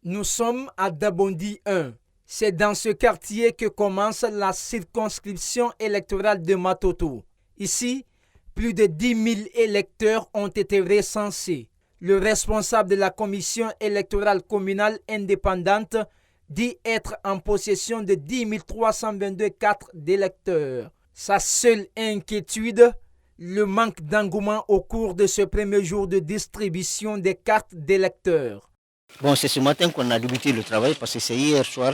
Nous sommes à Dabondi 1. C'est dans ce quartier que commence la circonscription électorale de Matoto. Ici, plus de 10 000 électeurs ont été recensés. Le responsable de la commission électorale communale indépendante dit être en possession de 10 322 cartes d'électeurs. Sa seule inquiétude, le manque d'engouement au cours de ce premier jour de distribution des cartes d'électeurs. Bon, c'est ce matin qu'on a débuté le travail parce que c'est hier soir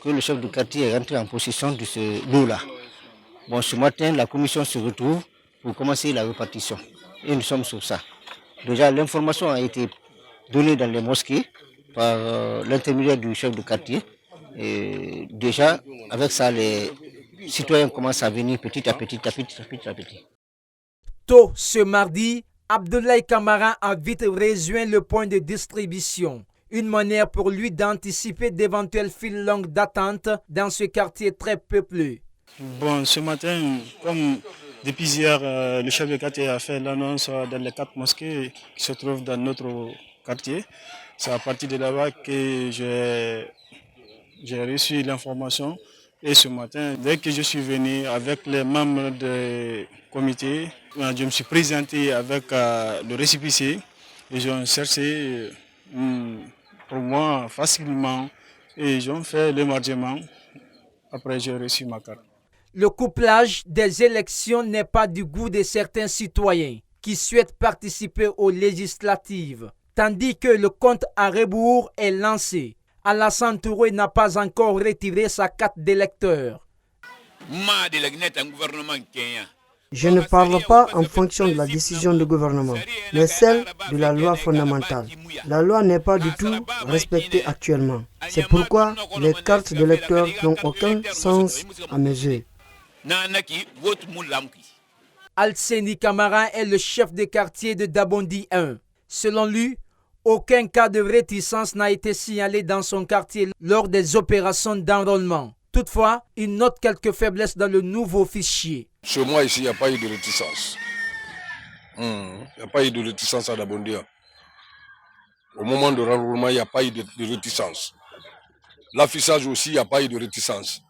que le chef du quartier est rentré en possession de ce lot-là. Bon, ce matin, la commission se retrouve pour commencer la répartition. Et nous sommes sur ça. Déjà, l'information a été donnée dans les mosquées par l'intermédiaire du chef du quartier. Et déjà, avec ça, les citoyens commencent à venir petit à petit. Tôt ce mardi, Abdoulaye Camara a vite rejoint le point de distribution. Une manière pour lui d'anticiper d'éventuelles files longues d'attente dans ce quartier très peuplé. Bon, ce matin, comme depuis hier, le chef de quartier a fait l'annonce dans les 4 mosquées qui se trouvent dans notre quartier. C'est à partir de là-bas que j'ai reçu l'information. Et ce matin, dès que je suis venu avec les membres du comité, je me suis présenté avec le récépissé. Ils ont cherché pour moi facilement et ils ont fait l'émargement. Après, j'ai reçu ma carte. Le couplage des élections n'est pas du goût de certains citoyens qui souhaitent participer aux législatives, tandis que le compte à rebours est lancé. Alassane Touré n'a pas encore retiré sa carte d'électeur. Je ne parle pas en fonction de la décision du gouvernement, mais celle de la loi fondamentale. La loi n'est pas du tout respectée actuellement. C'est pourquoi les cartes d'électeurs n'ont aucun sens à mes yeux. Alseni Camara est le chef de quartier de Dabondi 1. Selon lui, aucun cas de réticence n'a été signalé dans son quartier lors des opérations d'enrôlement. Toutefois, il note quelques faiblesses dans le nouveau fichier. Chez moi, ici, il n'y a pas eu de réticence. Il n'y a pas eu de réticence à Dabondi 1. Au moment de l'enrôlement, il n'y a pas eu de réticence. L'affichage aussi, il n'y a pas eu de réticence.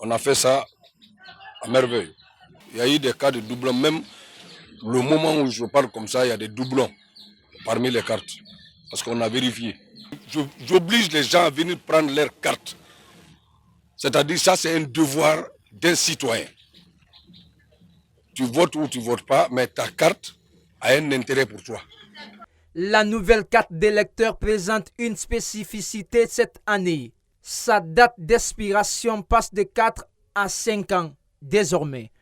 On a fait ça à merveille. Il y a eu des cas de doublons. Même le moment où je parle comme ça, il y a des doublons parmi les cartes. Parce qu'on a vérifié. J'oblige les gens à venir prendre leurs cartes. C'est-à-dire ça, c'est un devoir d'un citoyen. Tu votes ou tu ne votes pas, mais ta carte a un intérêt pour toi. La nouvelle carte d'électeur présente une spécificité cette année. Sa date d'expiration passe de 4 à 5 ans désormais.